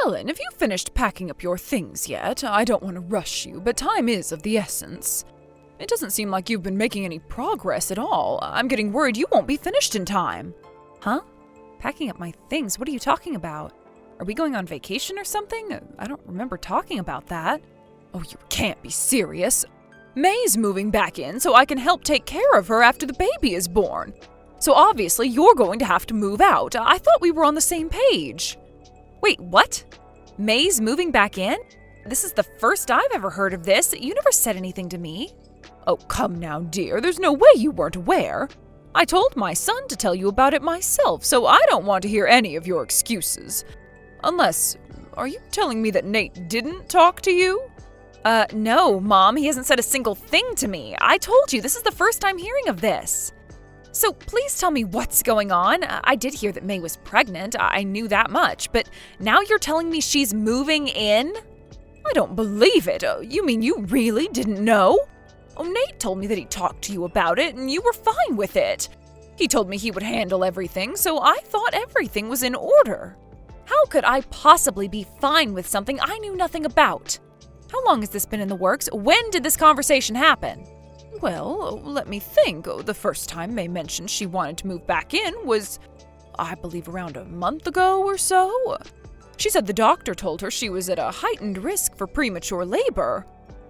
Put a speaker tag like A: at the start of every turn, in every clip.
A: Ellen, have you finished packing up your things yet? I don't want to rush you, but time is of the essence. It doesn't seem like you've been making any progress at all. I'm getting worried you won't be finished in time. Huh? Packing up my things? What are you talking about? Are we going on vacation or something? I don't remember talking about that. Oh, you can't be serious. May's moving back in so I can help take care of her after the baby is born. So obviously you're going to have to move out. I thought we were on the same page. Wait, what? May's moving back in? This is the first I've ever heard of this. You never said anything to me. Oh, come now, dear. There's no way you weren't aware. I told my son to tell you about it myself, so I don't want to hear any of your excuses. Unless, are you telling me that Nate didn't talk to you? No, Mom. He hasn't said a single thing to me. I told you, this is the first I'm hearing of this. So please tell me what's going on. I did hear that May was pregnant. I knew that much. But now you're telling me she's moving in? I don't believe it. You mean you really didn't know? Oh, Nate told me that he talked to you about it and you were fine with it. He told me he would handle everything, so I thought everything was in order. How could I possibly be fine with something I knew nothing about? How long has this been in the works? When did this conversation happen? Well, let me think. The first time May mentioned she wanted to move back in was, I believe, around a month ago or so. She said the doctor told her she was at a heightened risk for premature labor.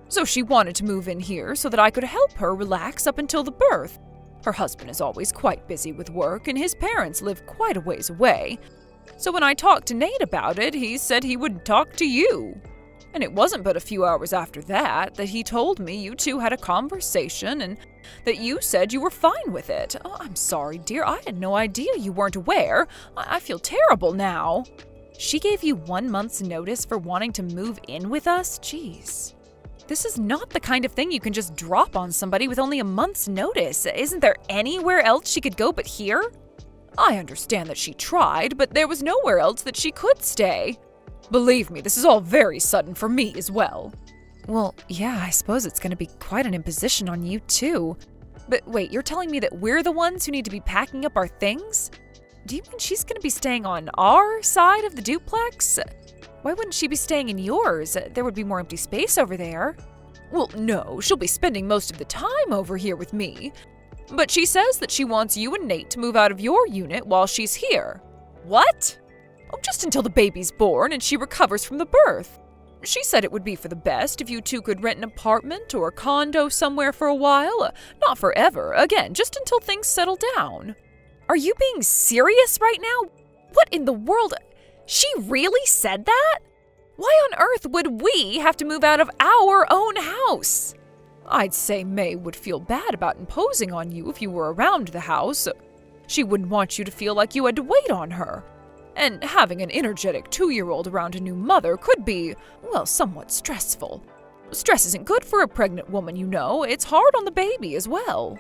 A: So she wanted to move in here so that I could help her relax up until the birth. Her husband is always quite busy with work, and his parents live quite a ways away. So when I talked to Nate about it, he said he would talk to you. And it wasn't but a few hours after that he told me you two had a conversation and that you said you were fine with it. Oh, I'm sorry, dear. I had no idea you weren't aware. I feel terrible now. She gave you 1 month's notice for wanting to move in with us? Jeez. This is not the kind of thing you can just drop on somebody with only a month's notice. Isn't there anywhere else she could go but here? I understand that she tried, but there was nowhere else that she could stay. Believe me, this is all very sudden for me as well. Well, yeah, I suppose it's going to be quite an imposition on you, too. But wait, you're telling me that we're the ones who need to be packing up our things? Do you mean she's going to be staying on our side of the duplex? Why wouldn't she be staying in yours? There would be more empty space over there. Well, no, she'll be spending most of the time over here with me. But she says that she wants you and Nate to move out of your unit while she's here. What? Oh, just until the baby's born and she recovers from the birth. She said it would be for the best if you two could rent an apartment or a condo somewhere for a while. Not forever, again, just until things settle down. Are you being serious right now? What in the world? She really said that? Why on earth would we have to move out of our own house? I'd say May would feel bad about imposing on you if you were around the house. She wouldn't want you to feel like you had to wait on her. And having an energetic 2-year-old around a new mother could be, well, somewhat stressful. Stress isn't good for a pregnant woman, you know. It's hard on the baby as well.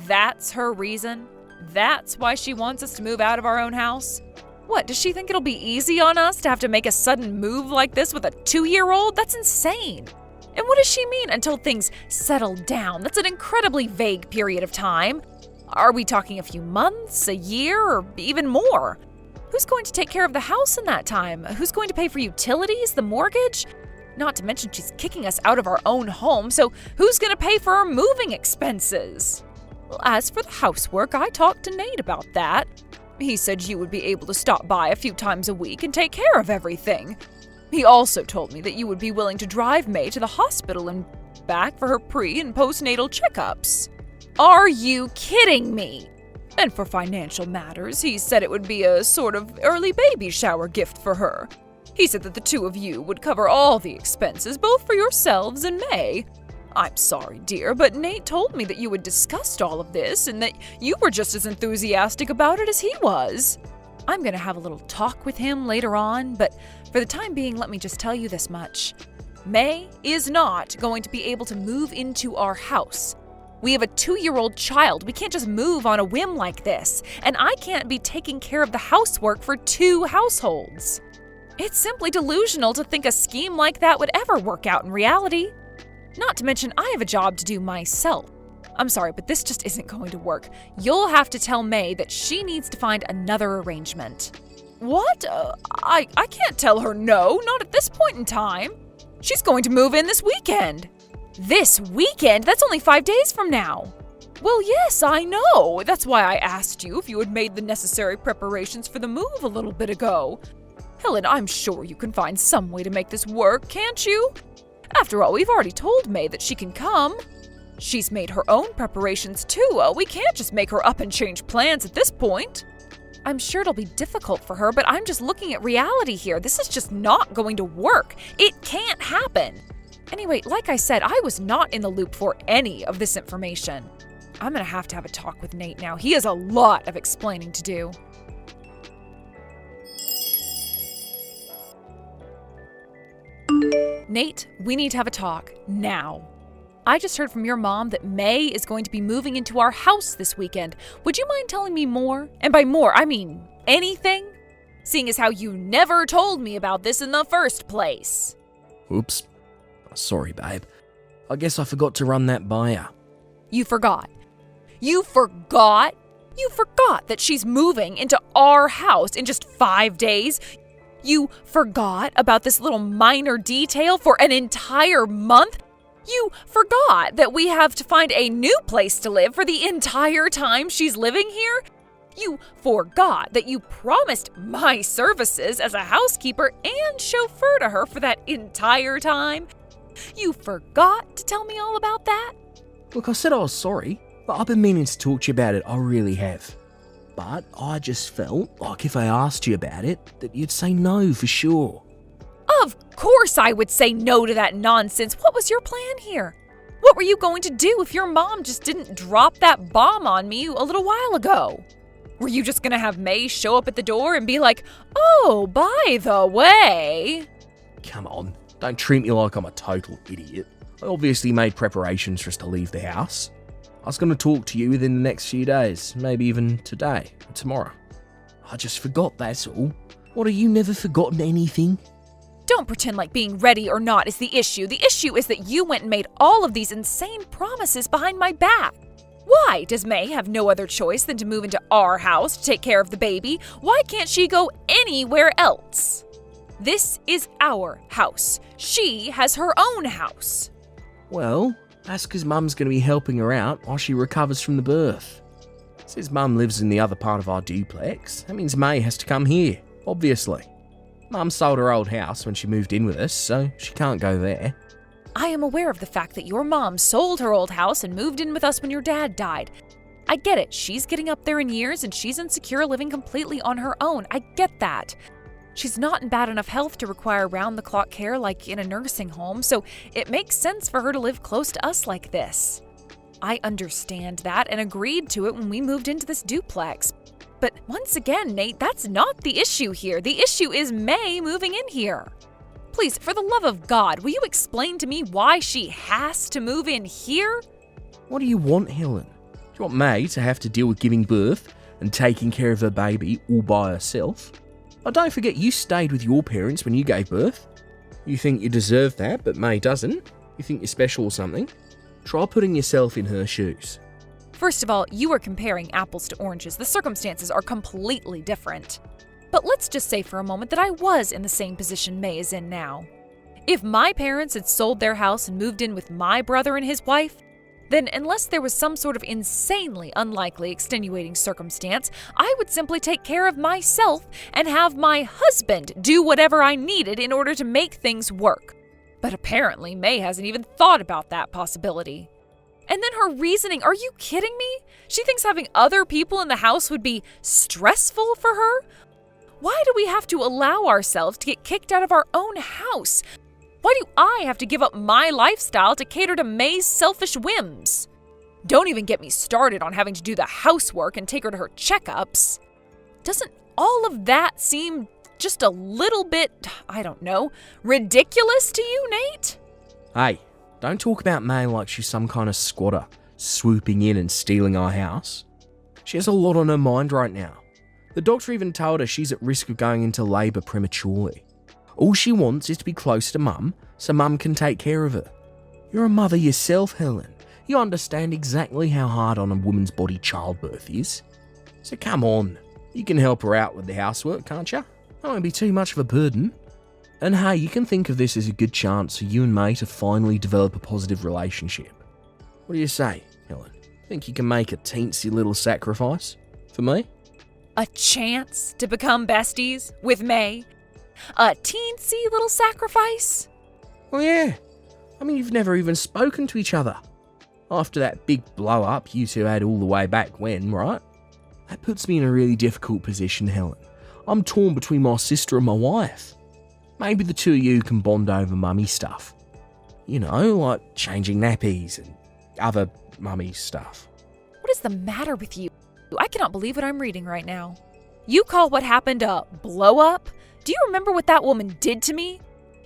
A: That's her reason? That's why she wants us to move out of our own house? What, does she think it'll be easy on us to have to make a sudden move like this with a 2-year-old? That's insane. And what does she mean until things settle down? That's an incredibly vague period of time. Are we talking a few months, a year, or even more? Who's going to take care of the house in that time? Who's going to pay for utilities, the mortgage? Not to mention she's kicking us out of our own home, so who's going to pay for our moving expenses? Well, as for the housework, I talked to Nate about that. He said you would be able to stop by a few times a week and take care of everything. He also told me that you would be willing to drive May to the hospital and back for her pre- and postnatal checkups. Are you kidding me? And for financial matters, he said it would be a sort of early baby shower gift for her. He said that the two of you would cover all the expenses, both for yourselves and May. I'm sorry, dear, but Nate told me that you had discussed all of this and that you were just as enthusiastic about it as he was. I'm going to have a little talk with him later on, but for the time being, let me just tell you this much. May is not going to be able to move into our house. We have a 2-year-old child. We can't just move on a whim like this, and I can't be taking care of the housework for 2 households. It's simply delusional to think a scheme like that would ever work out in reality. Not to mention, I have a job to do myself. I'm sorry, but this just isn't going to work. You'll have to tell May that she needs to find another arrangement. What? I can't tell her no, not at this point in time. She's going to move in this weekend. This weekend? That's only 5 days from now. Well, yes, I know. That's why I asked you if you had made the necessary preparations for the move a little bit ago. Helen, I'm sure you can find some way to make this work, can't you? After all, we've already told May that she can come. She's made her own preparations too. We can't just make her up and change plans at this point. I'm sure it'll be difficult for her, but I'm just looking at reality here. This is just not going to work. It can't happen. Anyway, like I said, I was not in the loop for any of this information. I'm gonna have to have a talk with Nate now. He has a lot of explaining to do. Nate, we need to have a talk now. I just heard from your mom that May is going to be moving into our house this weekend. Would you mind telling me more? And by more, I mean anything? Seeing as how you never told me about this in the first place.
B: Oops. Sorry, babe. I guess I forgot to run that by her.
A: You forgot. You forgot? You forgot that she's moving into our house in just 5 days? You forgot about this little minor detail for an entire month? You forgot that we have to find a new place to live for the entire time she's living here? You forgot that you promised my services as a housekeeper and chauffeur to her for that entire time? You forgot to tell me all about that?
B: Look, I said I was sorry, but I've been meaning to talk to you about it, I really have. But I just felt like if I asked you about it, that you'd say no for sure.
A: Of course I would say no to that nonsense. What was your plan here? What were you going to do if your mom just didn't drop that bomb on me a little while ago? Were you just going to have May show up at the door and be like, "Oh, by the way..."
B: Come on, don't treat me like I'm a total idiot. I obviously made preparations for us to leave the house. I was going to talk to you within the next few days, maybe even today or tomorrow. I just forgot, that's all. What, have you never forgotten anything?
A: Don't pretend like being ready or not is the issue. The issue is that you went and made all of these insane promises behind my back. Why? Does May have no other choice than to move into our house to take care of the baby? Why can't she go anywhere else? This is our house. She has her own house.
B: Well, that's because Mum's going to be helping her out while she recovers from the birth. Since Mum lives in the other part of our duplex, that means May has to come here, obviously. Mum sold her old house when she moved in with us, so she can't go there.
A: I am aware of the fact that your mom sold her old house and moved in with us when your dad died. I get it. She's getting up there in years and she's insecure living completely on her own. I get that. She's not in bad enough health to require round-the-clock care like in a nursing home, so it makes sense for her to live close to us like this. I understand that and agreed to it when we moved into this duplex. But once again, Nate, that's not the issue here. The issue is May moving in here. Please, for the love of God, will you explain to me why she has to move in here?
B: What do you want, Helen? Do you want May to have to deal with giving birth and taking care of her baby all by herself? Oh, don't forget you stayed with your parents when you gave birth. You think you deserve that, but May doesn't? You think you're special or something? Try putting yourself in her shoes.
A: First of all, you are comparing apples to oranges. The circumstances are completely different. But let's just say for a moment that I was in the same position May is in now. If my parents had sold their house and moved in with my brother and his wife, then unless there was some sort of insanely unlikely extenuating circumstance, I would simply take care of myself and have my husband do whatever I needed in order to make things work. But apparently May hasn't even thought about that possibility. And then her reasoning, are you kidding me? She thinks having other people in the house would be stressful for her? Why do we have to allow ourselves to get kicked out of our own house? Why do I have to give up my lifestyle to cater to May's selfish whims? Don't even get me started on having to do the housework and take her to her checkups. Doesn't all of that seem just a little bit, I don't know, ridiculous to you, Nate?
B: Hey, don't talk about May like she's some kind of squatter swooping in and stealing our house. She has a lot on her mind right now. The doctor even told her she's at risk of going into labour prematurely. All she wants is to be close to Mum so Mum can take care of her. You're a mother yourself, Helen. You understand exactly how hard on a woman's body childbirth is. So come on, you can help her out with the housework, can't you? That won't be too much of a burden. And hey, you can think of this as a good chance for you and May to finally develop a positive relationship. What do you say, Helen? Think you can make a teensy little sacrifice for me?
A: A chance to become besties with May? A teensy little sacrifice?
B: Well, yeah. I mean, you've never even spoken to each other. After that big blow up you two had all the way back when, right? That puts me in a really difficult position, Helen. I'm torn between my sister and my wife. Maybe the two of you can bond over mummy stuff. You know, like changing nappies and other mummy stuff.
A: What is the matter with you? I cannot believe what I'm reading right now. You call what happened a blow up? Do you remember what that woman did to me?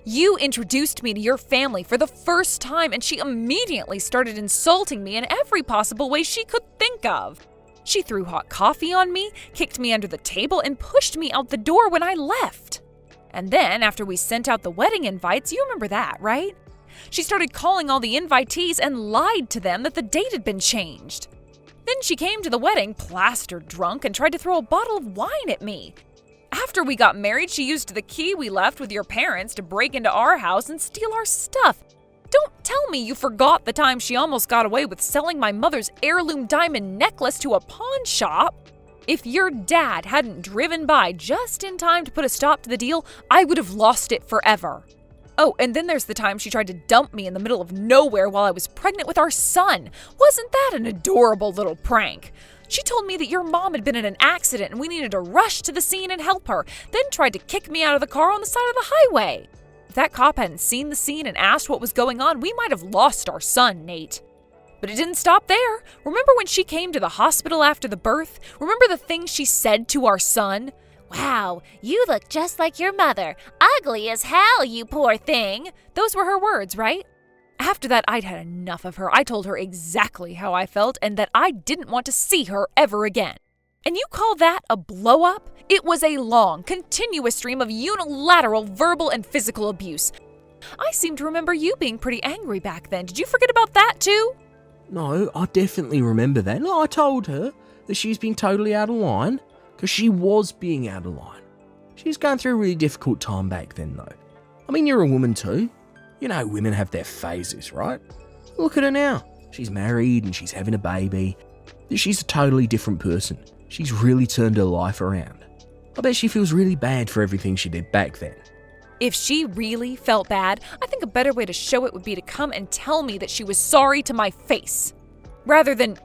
A: You introduced me to your family for the first time, and she immediately started insulting me in every possible way she could think of. She threw hot coffee on me, kicked me under the table, and pushed me out the door when I left. And then, after we sent out the wedding invites, you remember that, right? She started calling all the invitees and lied to them that the date had been changed. Then she came to the wedding plastered drunk and tried to throw a bottle of wine at me. After we got married, she used the key we left with your parents to break into our house and steal our stuff. Don't tell me you forgot the time she almost got away with selling my mother's heirloom diamond necklace to a pawn shop. If your dad hadn't driven by just in time to put a stop to the deal, I would have lost it forever. Oh, and then there's the time she tried to dump me in the middle of nowhere while I was pregnant with our son. Wasn't that an adorable little prank? She told me that your mom had been in an accident and we needed to rush to the scene and help her, then tried to kick me out of the car on the side of the highway. If that cop hadn't seen the scene and asked what was going on, we might have lost our son, Nate. But it didn't stop there. Remember when she came to the hospital after the birth? Remember the things she said to our son? "Wow, you look just like your mother. Ugly as hell, you poor thing." Those were her words, right? After that, I'd had enough of her. I told her exactly how I felt and that I didn't want to see her ever again. And you call that a blow-up? It was a long, continuous stream of unilateral verbal and physical abuse. I seem to remember you being pretty angry back then. Did you forget about that too?
B: No, I definitely remember that. No, I told her that she's been totally out of line, because she was being out of line. She was going through a really difficult time back then, though. I mean, you're a woman too. You know, women have their phases, right? Look at her now. She's married and she's having a baby. She's a totally different person. She's really turned her life around. I bet she feels really bad for everything she did back then.
A: If she really felt bad, I think a better way to show it would be to come and tell me that she was sorry to my face. Rather than,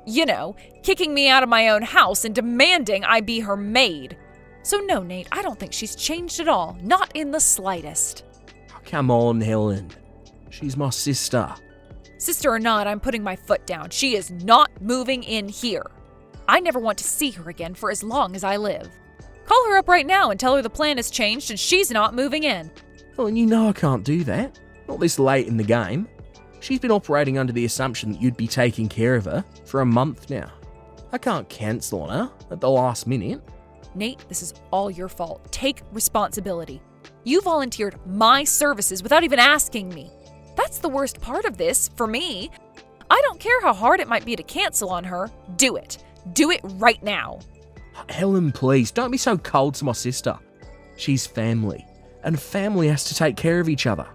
A: kicking me out of my own house and demanding I be her maid. So no, Nate, I don't think she's changed at all. Not in the slightest.
B: Oh, come on, Helen. She's my sister.
A: Sister or not, I'm putting my foot down. She is not moving in here. I never want to see her again for as long as I live. Call her up right now and tell her the plan has changed and she's not moving in.
B: Helen, you know I can't do that. Not this late in the game. She's been operating under the assumption that you'd be taking care of her for a month now. I can't cancel on her at the last minute.
A: Nate, this is all your fault. Take responsibility. You volunteered my services without even asking me. That's the worst part of this, for me. I don't care how hard it might be to cancel on her. Do it. Do it right now.
B: Helen, please, don't be so cold to my sister. She's family, and family has to take care of each other.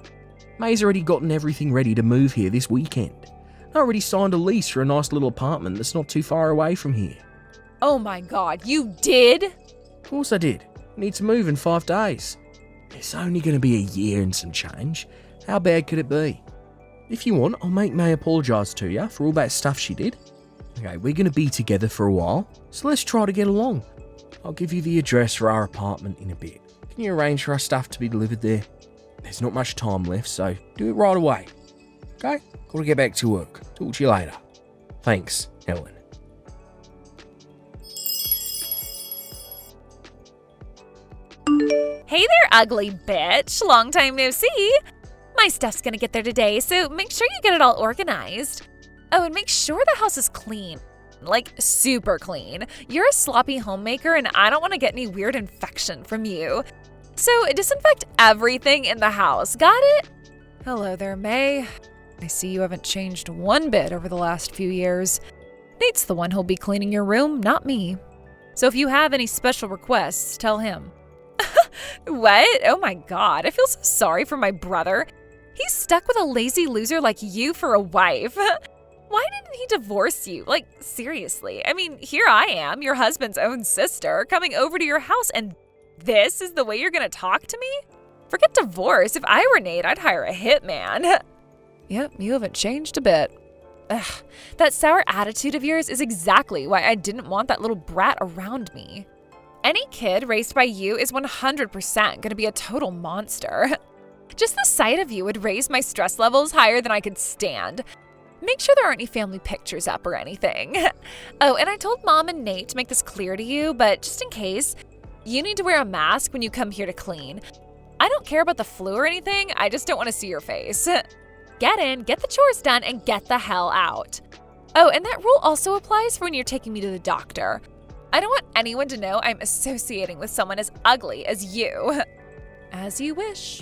B: May's already gotten everything ready to move here this weekend. I already signed a lease for a nice little apartment that's not too far away from here.
A: Oh my God, you did?
B: Of course I did. Need to move in 5 days. It's only going to be a year and some change. How bad could it be? If you want, I'll make May apologise to you for all that stuff she did. Okay, we're going to be together for a while, so let's try to get along. I'll give you the address for our apartment in a bit. Can you arrange for our stuff to be delivered there? There's not much time left, so do it right away. Okay? Gotta get back to work. Talk to you later. Thanks, Helen.
A: Hey there, ugly bitch. Long time no see. My stuff's gonna get there today, so make sure you get it all organized. Oh, and make sure the house is clean. Like, super clean. You're a sloppy homemaker, and I don't want to get any weird infection from you. So, disinfect everything in the house. Got it? Hello there, May. I see you haven't changed one bit over the last few years. Nate's the one who'll be cleaning your room, not me. So if you have any special requests, tell him. What? Oh my god, I feel so sorry for my brother. He's stuck with a lazy loser like you for a wife. Why didn't he divorce you? Like, seriously. I mean, here I am, your husband's own sister, coming over to your house, and this is the way you're gonna talk to me? Forget divorce. If I were Nate, I'd hire a hitman. Yep, you haven't changed a bit. Ugh, that sour attitude of yours is exactly why I didn't want that little brat around me. Any kid raised by you is 100% gonna be a total monster. Just the sight of you would raise my stress levels higher than I could stand. Make sure there aren't any family pictures up or anything. Oh, and I told Mom and Nate to make this clear to you, but just in case, you need to wear a mask when you come here to clean. I don't care about the flu or anything, I just don't want to see your face. Get in, get the chores done, and get the hell out. Oh, and that rule also applies for when you're taking me to the doctor. I don't want anyone to know I'm associating with someone as ugly as you. As you wish.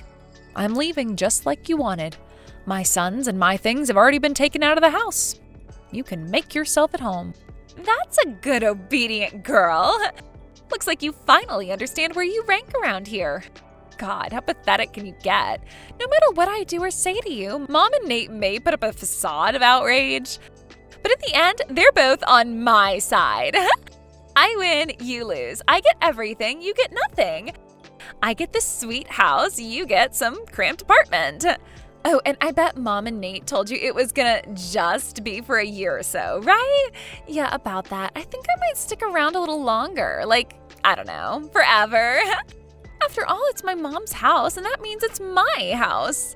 A: I'm leaving just like you wanted. My sons and my things have already been taken out of the house. You can make yourself at home. That's a good, obedient girl. Looks like you finally understand where you rank around here. God, how pathetic can you get? No matter what I do or say to you, Mom and Nate may put up a facade of outrage, but in the end, they're both on my side. I win, you lose. I get everything, you get nothing. I get this sweet house, you get some cramped apartment. Oh, and I bet Mom and Nate told you it was gonna just be for a year or so, right? Yeah, about that. I think I might stick around a little longer. Like, I don't know, forever. After all, it's my mom's house, and that means it's my house.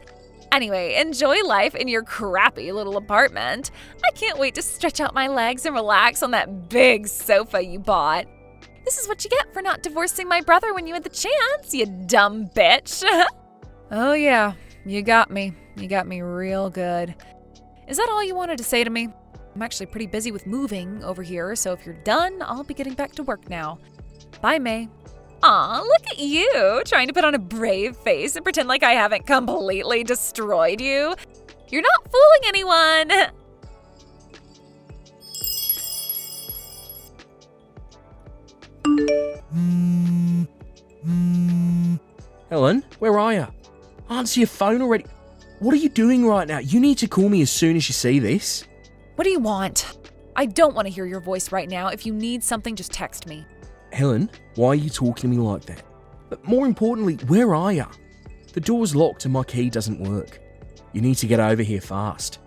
A: Anyway, enjoy life in your crappy little apartment. I can't wait to stretch out my legs and relax on that big sofa you bought. This is what you get for not divorcing my brother when you had the chance, you dumb bitch. Oh yeah, you got me. You got me real good. Is that all you wanted to say to me? I'm actually pretty busy with moving over here, so if you're done, I'll be getting back to work now. Bye, May. Aw, look at you, trying to put on a brave face and pretend like I haven't completely destroyed you. You're not fooling anyone.
B: Helen, where are you? Answer your phone already. What are you doing right now? You need to call me as soon as you see this.
A: What do you want? I don't want to hear your voice right now. If you need something, just text me.
B: Helen, why are you talking to me like that? But more importantly, where are you? The door's locked and my key doesn't work. You need to get over here fast.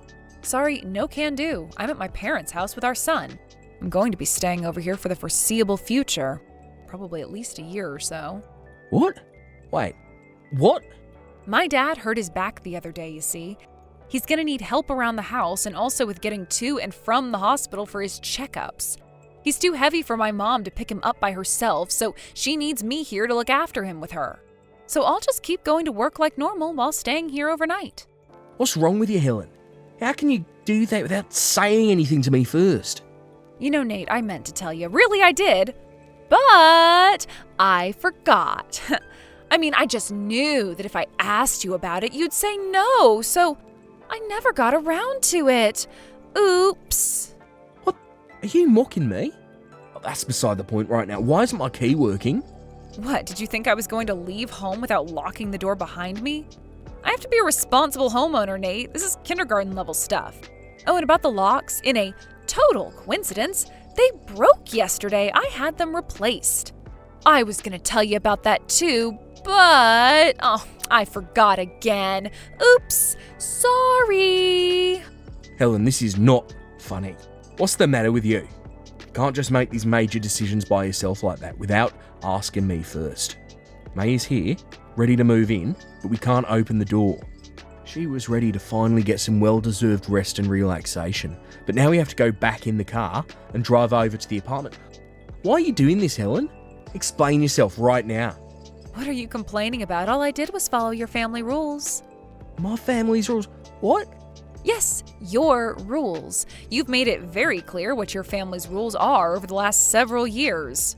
A: Sorry, no can do. I'm at my parents' house with our son. I'm going to be staying over here for the foreseeable future. Probably at least a year or so.
B: What? Wait, what?
A: My dad hurt his back the other day, you see. He's gonna need help around the house and also with getting to and from the hospital for his checkups. He's too heavy for my mom to pick him up by herself, so she needs me here to look after him with her. So I'll just keep going to work like normal while staying here overnight.
B: What's wrong with you, Helen? How can you do that without saying anything to me first?
A: You know, Nate, I meant to tell you. Really, I did. But I forgot. I mean, I just knew that if I asked you about it, you'd say no, so I never got around to it. Oops.
B: What? Are you mocking me? Oh, that's beside the point right now. Why isn't my key working?
A: What, did you think I was going to leave home without locking the door behind me? I have to be a responsible homeowner, Nate. This is kindergarten level stuff. Oh, and about the locks, in a total coincidence, they broke yesterday. I had them replaced. I was gonna tell you about that too, but I forgot again. Oops, sorry.
B: Helen, this is not funny. What's the matter with you? You can't just make these major decisions by yourself like that without asking me first. May is here, ready to move in, but we can't open the door. She was ready to finally get some well-deserved rest and relaxation, but now we have to go back in the car and drive over to the apartment. Why are you doing this, Helen? Explain yourself right now.
A: What are you complaining about? All I did was follow your family rules.
B: My family's rules? What?
A: Yes, your rules. You've made it very clear what your family's rules are over the last several years.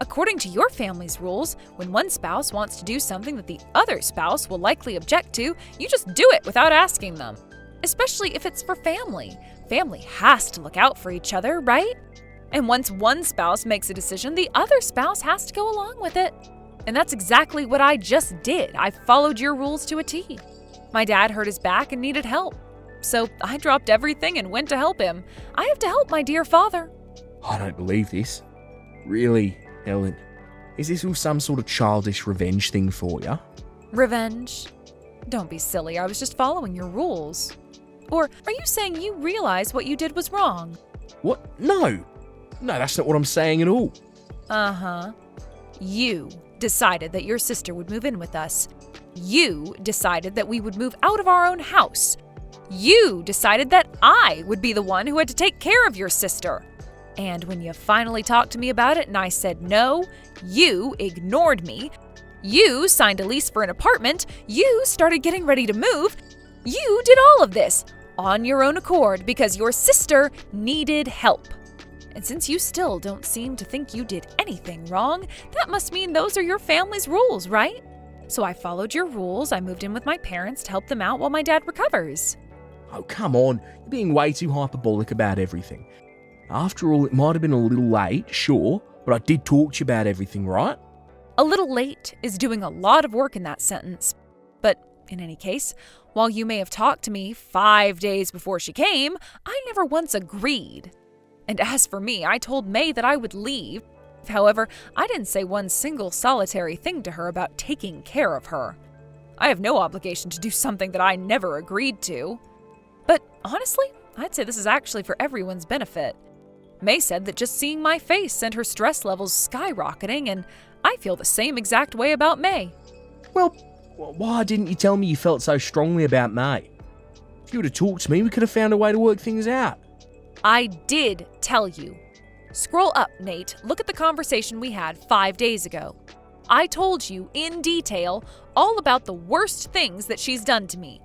A: According to your family's rules, when one spouse wants to do something that the other spouse will likely object to, you just do it without asking them. Especially if it's for family. Family has to look out for each other, right? And once one spouse makes a decision, the other spouse has to go along with it. And that's exactly what I just did. I followed your rules to a T. My dad hurt his back and needed help. So I dropped everything and went to help him. I have to help my dear father.
B: I don't believe this. Really, Helen? Is this all some sort of childish revenge thing for you?
A: Revenge? Don't be silly. I was just following your rules. Or are you saying you realize what you did was wrong?
B: What? No, that's not what I'm saying at all.
A: Uh-huh. You decided that your sister would move in with us. You decided that we would move out of our own house. You decided that I would be the one who had to take care of your sister. And when you finally talked to me about it and I said no, you ignored me. You signed a lease for an apartment. You started getting ready to move. You did all of this on your own accord because your sister needed help. And since you still don't seem to think you did anything wrong, that must mean those are your family's rules, right? So I followed your rules. I moved in with my parents to help them out while my dad recovers.
B: Oh, come on. You're being way too hyperbolic about everything. After all, it might have been a little late, sure, but I did talk to you about everything, right?
A: A little late is doing a lot of work in that sentence. But in any case, while you may have talked to me 5 days before she came, I never once agreed. And as for me, I told May that I would leave. However, I didn't say one single solitary thing to her about taking care of her. I have no obligation to do something that I never agreed to. But honestly, I'd say this is actually for everyone's benefit. May said that just seeing my face sent her stress levels skyrocketing, and I feel the same exact way about May.
B: Well, why didn't you tell me you felt so strongly about May? If you would have talked to me, we could have found a way to work things out.
A: I did tell you. Scroll up, Nate. Look at the conversation we had 5 days ago. I told you in detail all about the worst things that she's done to me.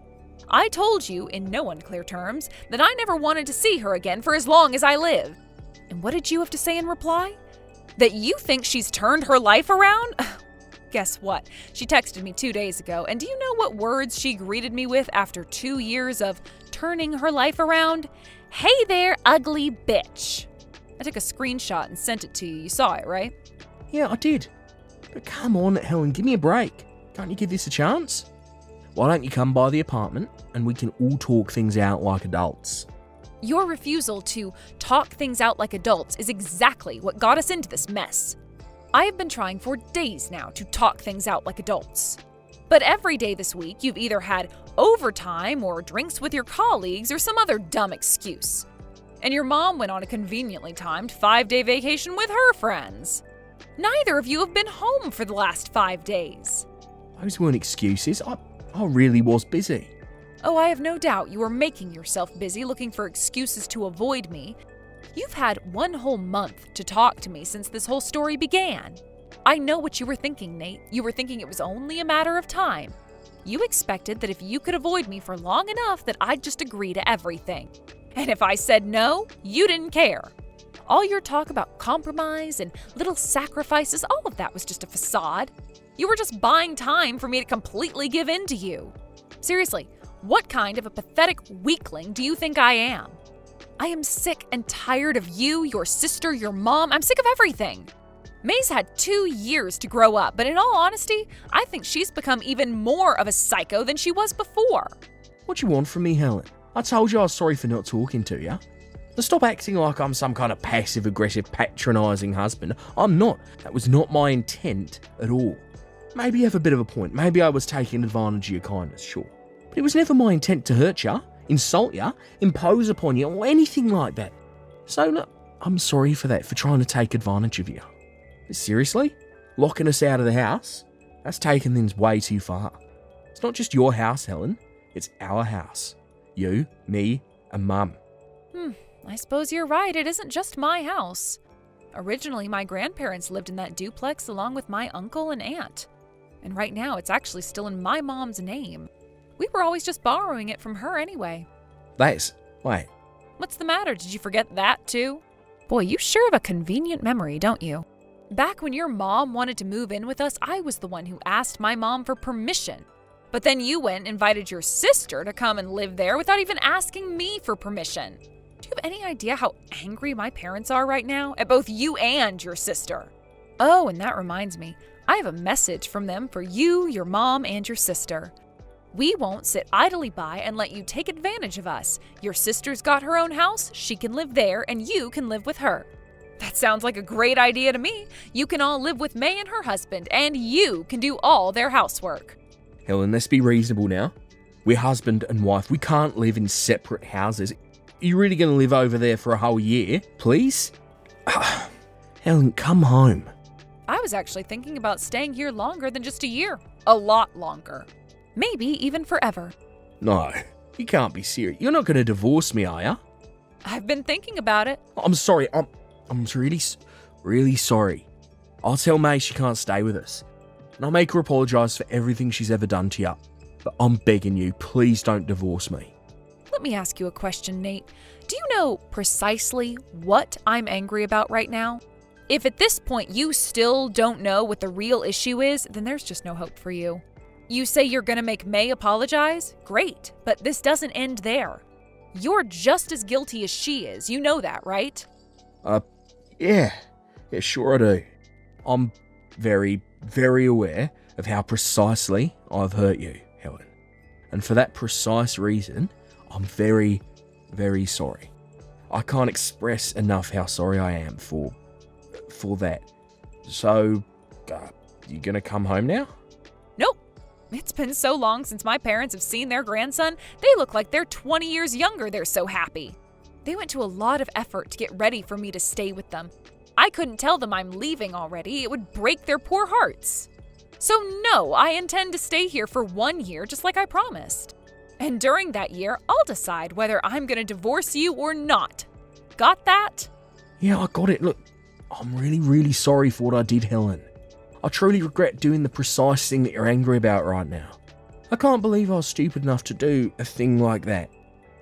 A: I told you, in no unclear terms, that I never wanted to see her again for as long as I live. And what did you have to say in reply? That you think she's turned her life around? Guess what? She texted me 2 days ago, and do you know what words she greeted me with after 2 years of turning her life around? Hey there, ugly bitch. I took a screenshot and sent it to you. You saw it, right?
B: Yeah, I did. But come on, Helen, give me a break. Can't you give this a chance? Why don't you come by the apartment and we can all talk things out like adults?
A: Your refusal to talk things out like adults is exactly what got us into this mess. I have been trying for days now to talk things out like adults. But every day this week, you've either had overtime or drinks with your colleagues or some other dumb excuse. And your mom went on a conveniently timed 5-day vacation with her friends. Neither of you have been home for the last 5 days.
B: Those weren't excuses. I really was busy.
A: Oh, I have no doubt you were making yourself busy looking for excuses to avoid me. You've had 1 whole month to talk to me since this whole story began. I know what you were thinking, Nate. You were thinking it was only a matter of time. You expected that if you could avoid me for long enough that I'd just agree to everything. And if I said no, you didn't care. All your talk about compromise and little sacrifices, all of that was just a facade. You were just buying time for me to completely give in to you. Seriously, what kind of a pathetic weakling do you think I am? I am sick and tired of you, your sister, your mom. I'm sick of everything. May's had 2 years to grow up, but in all honesty, I think she's become even more of a psycho than she was before.
B: What do you want from me, Helen? I told you I was sorry for not talking to you. Now stop acting like I'm some kind of passive-aggressive, patronising husband. I'm not. That was not my intent at all. Maybe you have a bit of a point. Maybe I was taking advantage of your kindness, sure. But it was never my intent to hurt you, insult you, impose upon you, or anything like that. So, no, I'm sorry for that, for trying to take advantage of you. But seriously? Locking us out of the house? That's taking things way too far. It's not just your house, Helen. It's our house. You, me, and Mum.
A: I suppose you're right. It isn't just my house. Originally, my grandparents lived in that duplex along with my uncle and aunt. And right now, it's actually still in my mom's name. We were always just borrowing it from her anyway.
B: Wait.
A: What's the matter? Did you forget that too? Boy, you sure have a convenient memory, don't you? Back when your mom wanted to move in with us, I was the one who asked my mom for permission. But then you went and invited your sister to come and live there without even asking me for permission. Do you have any idea how angry my parents are right now at both you and your sister? Oh, and that reminds me, I have a message from them for you, your mom, and your sister. We won't sit idly by and let you take advantage of us. Your sister's got her own house, she can live there, and you can live with her. That sounds like a great idea to me. You can all live with May and her husband, and you can do all their housework.
B: Helen, let's be reasonable now. We're husband and wife. We can't live in separate houses. Are you really going to live over there for a whole year, please? Helen, come home.
A: I was actually thinking about staying here longer than just a year. A lot longer. Maybe even forever.
B: No, you can't be serious. You're not going to divorce me, are you?
A: I've been thinking about it.
B: I'm sorry. I'm really sorry. I'll tell May she can't stay with us. And I'll make her apologise for everything she's ever done to you. But I'm begging you, please don't divorce me.
A: Let me ask you a question, Nate. Do you know precisely what I'm angry about right now? If at this point you still don't know what the real issue is, then there's just no hope for you. You say you're going to make May apologize? Great, but this doesn't end there. You're just as guilty as she is. You know that, right?
B: Yeah, sure I do. I'm very, very aware of how precisely I've hurt you, Helen. And for that precise reason, I'm very, very sorry. I can't express enough how sorry I am for that. So, you gonna come home now?
A: Nope. It's been so long since my parents have seen their grandson, they look like they're 20 years younger, they're so happy. They went to a lot of effort to get ready for me to stay with them. I couldn't tell them I'm leaving already, it would break their poor hearts. So no, I intend to stay here for 1 year just like I promised. And during that year, I'll decide whether I'm gonna divorce you or not. Got that?
B: Yeah, I got it. Look, I'm really, really sorry for what I did, Helen. I truly regret doing the precise thing that you're angry about right now. I can't believe I was stupid enough to do a thing like that.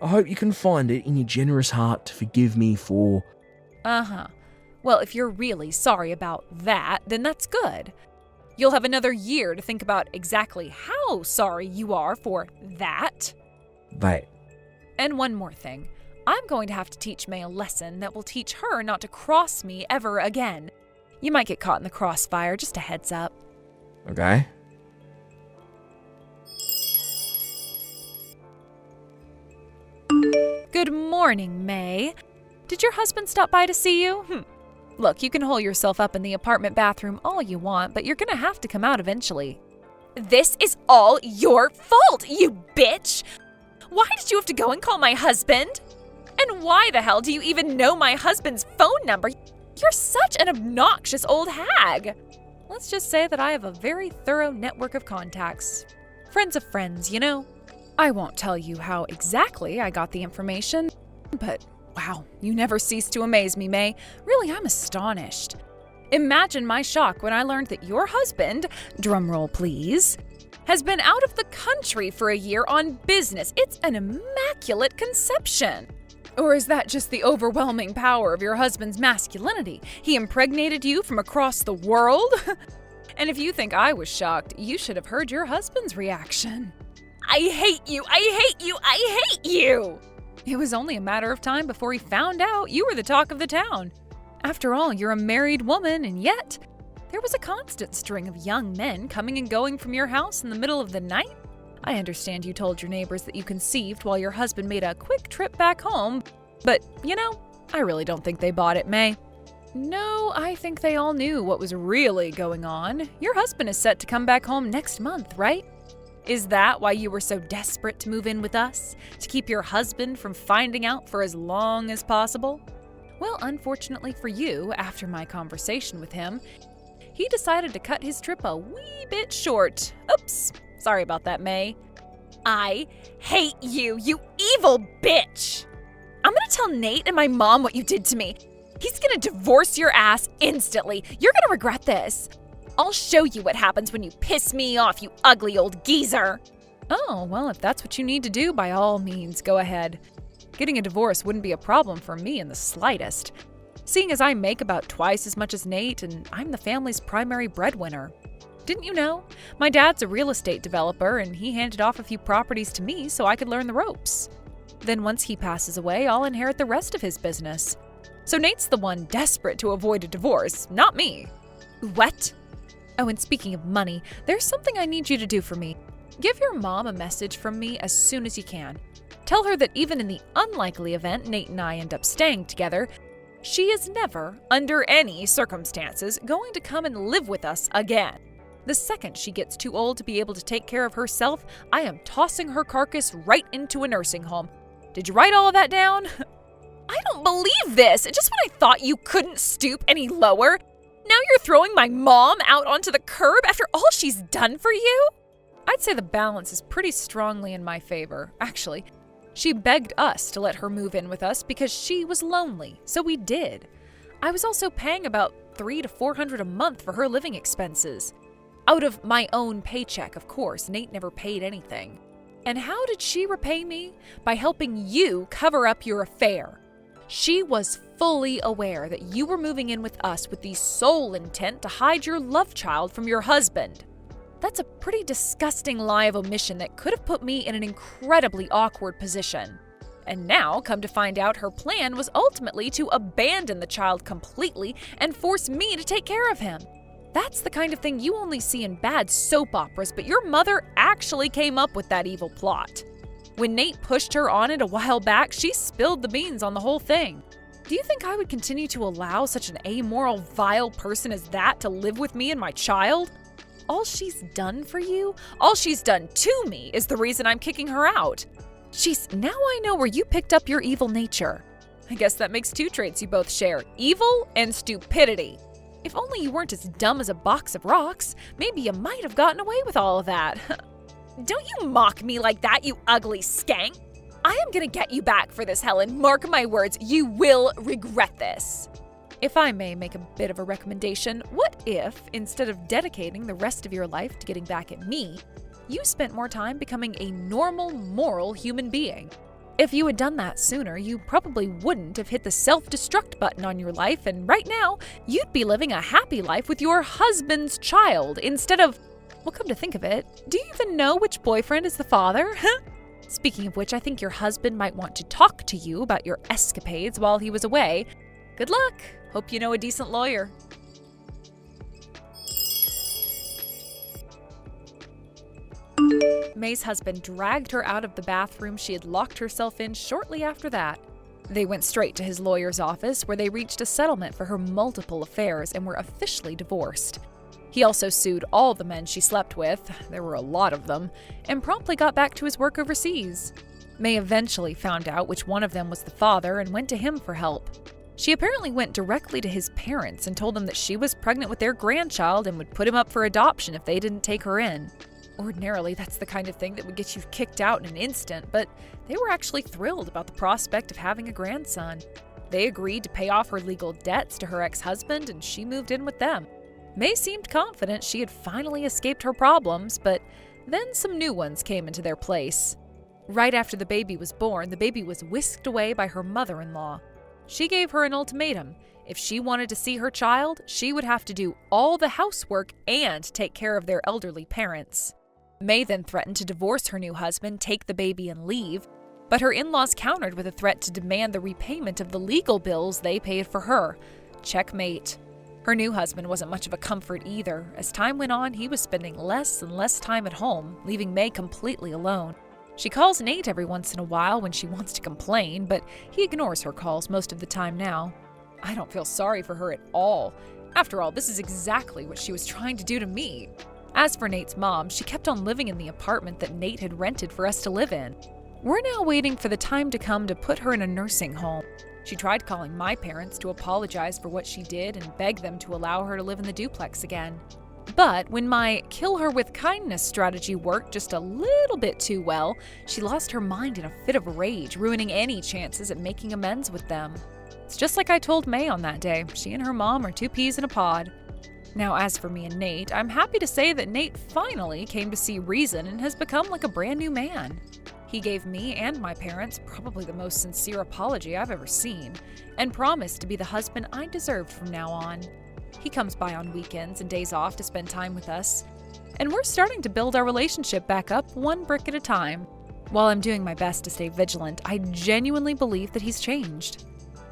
B: I hope you can find it in your generous heart to forgive me for...
A: Well, if you're really sorry about that, then that's good. You'll have another year to think about exactly how sorry you are for that.
B: That.
A: And one more thing. I'm going to have to teach May a lesson that will teach her not to cross me ever again. You might get caught in the crossfire, just a heads up.
B: Okay.
A: Good morning, May. Did your husband stop by to see you? Look, you can hole yourself up in the apartment bathroom all you want, but you're gonna have to come out eventually. This is all your fault, you bitch! Why did you have to go and call my husband? And why the hell do you even know my husband's phone number? You're such an obnoxious old hag. Let's just say that I have a very thorough network of contacts. Friends of friends, you know. I won't tell you how exactly I got the information, but wow, you never cease to amaze me, May. Really, I'm astonished. Imagine my shock when I learned that your husband, drumroll please, has been out of the country for a year on business. It's an immaculate conception. Or is that just the overwhelming power of your husband's masculinity? He impregnated you from across the world? And if you think I was shocked, you should have heard your husband's reaction. I hate you! I hate you! I hate you! It was only a matter of time before he found out you were the talk of the town. After all, you're a married woman, and yet there was a constant string of young men coming and going from your house in the middle of the night. I understand you told your neighbors that you conceived while your husband made a quick trip back home, but, you know, I really don't think they bought it, May. No, I think they all knew what was really going on. Your husband is set to come back home next month, right? Is that why you were so desperate to move in with us? To keep your husband from finding out for as long as possible? Well, unfortunately for you, after my conversation with him, he decided to cut his trip a wee bit short. Oops. Sorry about that, May. I hate you, you evil bitch! I'm gonna tell Nate and my mom what you did to me. He's gonna divorce your ass instantly. You're gonna regret this. I'll show you what happens when you piss me off, you ugly old geezer. Oh, well, if that's what you need to do, by all means, go ahead. Getting a divorce wouldn't be a problem for me in the slightest, seeing as I make about twice as much as Nate and I'm the family's primary breadwinner. Didn't you know? My dad's a real estate developer and he handed off a few properties to me so I could learn the ropes. Then once he passes away, I'll inherit the rest of his business. So Nate's the one desperate to avoid a divorce, not me. What? Oh, and speaking of money, there's something I need you to do for me. Give your mom a message from me as soon as you can. Tell her that even in the unlikely event Nate and I end up staying together, she is never, under any circumstances, going to come and live with us again. The second she gets too old to be able to take care of herself, I am tossing her carcass right into a nursing home. Did you write all of that down? I don't believe this! Just when I thought you couldn't stoop any lower, now you're throwing my mom out onto the curb after all she's done for you? I'd say the balance is pretty strongly in my favor. Actually, she begged us to let her move in with us because she was lonely, so we did. I was also paying about $300 to $400 a month for her living expenses. Out of my own paycheck, of course. Nate never paid anything. And how did she repay me? By helping you cover up your affair. She was fully aware that you were moving in with us with the sole intent to hide your love child from your husband. That's a pretty disgusting lie of omission that could have put me in an incredibly awkward position. And now, come to find out, her plan was ultimately to abandon the child completely and force me to take care of him. That's the kind of thing you only see in bad soap operas, but your mother actually came up with that evil plot. When Nate pushed her on it a while back, she spilled the beans on the whole thing. Do you think I would continue to allow such an amoral, vile person as that to live with me and my child? All she's done for you, all she's done to me, is the reason I'm kicking her out. Jeez, now I know where you picked up your evil nature. I guess that makes two traits you both share: evil and stupidity. If only you weren't as dumb as a box of rocks, maybe you might have gotten away with all of that. Don't you mock me like that, you ugly skank! I am gonna get you back for this, Helen. Mark my words, you will regret this. If I may make a bit of a recommendation, what if, instead of dedicating the rest of your life to getting back at me, you spent more time becoming a normal, moral human being? If you had done that sooner, you probably wouldn't have hit the self-destruct button on your life, and right now, you'd be living a happy life with your husband's child instead of… Well, come to think of it, do you even know which boyfriend is the father? Speaking of which, I think your husband might want to talk to you about your escapades while he was away. Good luck. Hope you know a decent lawyer. May's husband dragged her out of the bathroom she had locked herself in shortly after that. They went straight to his lawyer's office, where they reached a settlement for her multiple affairs and were officially divorced. He also sued all the men she slept with, there were a lot of them, and promptly got back to his work overseas. May eventually found out which one of them was the father and went to him for help. She apparently went directly to his parents and told them that she was pregnant with their grandchild and would put him up for adoption if they didn't take her in. Ordinarily, that's the kind of thing that would get you kicked out in an instant, but they were actually thrilled about the prospect of having a grandson. They agreed to pay off her legal debts to her ex-husband, and she moved in with them. May seemed confident she had finally escaped her problems, but then some new ones came into their place. Right after the baby was born, the baby was whisked away by her mother-in-law. She gave her an ultimatum. If she wanted to see her child, she would have to do all the housework and take care of their elderly parents. May then threatened to divorce her new husband, take the baby, and leave, but her in-laws countered with a threat to demand the repayment of the legal bills they paid for her. Checkmate. Her new husband wasn't much of a comfort either. As time went on, he was spending less and less time at home, leaving May completely alone. She calls Nate every once in a while when she wants to complain, but he ignores her calls most of the time now. I don't feel sorry for her at all. After all, this is exactly what she was trying to do to me. As for Nate's mom, she kept on living in the apartment that Nate had rented for us to live in. We're now waiting for the time to come to put her in a nursing home. She tried calling my parents to apologize for what she did and beg them to allow her to live in the duplex again. But when my kill her with kindness strategy worked just a little bit too well, she lost her mind in a fit of rage, ruining any chances at making amends with them. It's just like I told May on that day. She and her mom are two peas in a pod. Now, as for me and Nate, I'm happy to say that Nate finally came to see reason and has become like a brand new man. He gave me and my parents probably the most sincere apology I've ever seen, and promised to be the husband I deserved from now on. He comes by on weekends and days off to spend time with us, and we're starting to build our relationship back up one brick at a time. While I'm doing my best to stay vigilant, I genuinely believe that he's changed.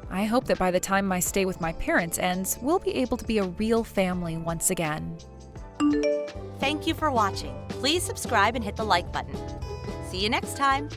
A: I hope that by the time my stay with my parents ends, we'll be able to be a real family once again.
C: Thank you for watching. Please subscribe and hit the like button. See you next time.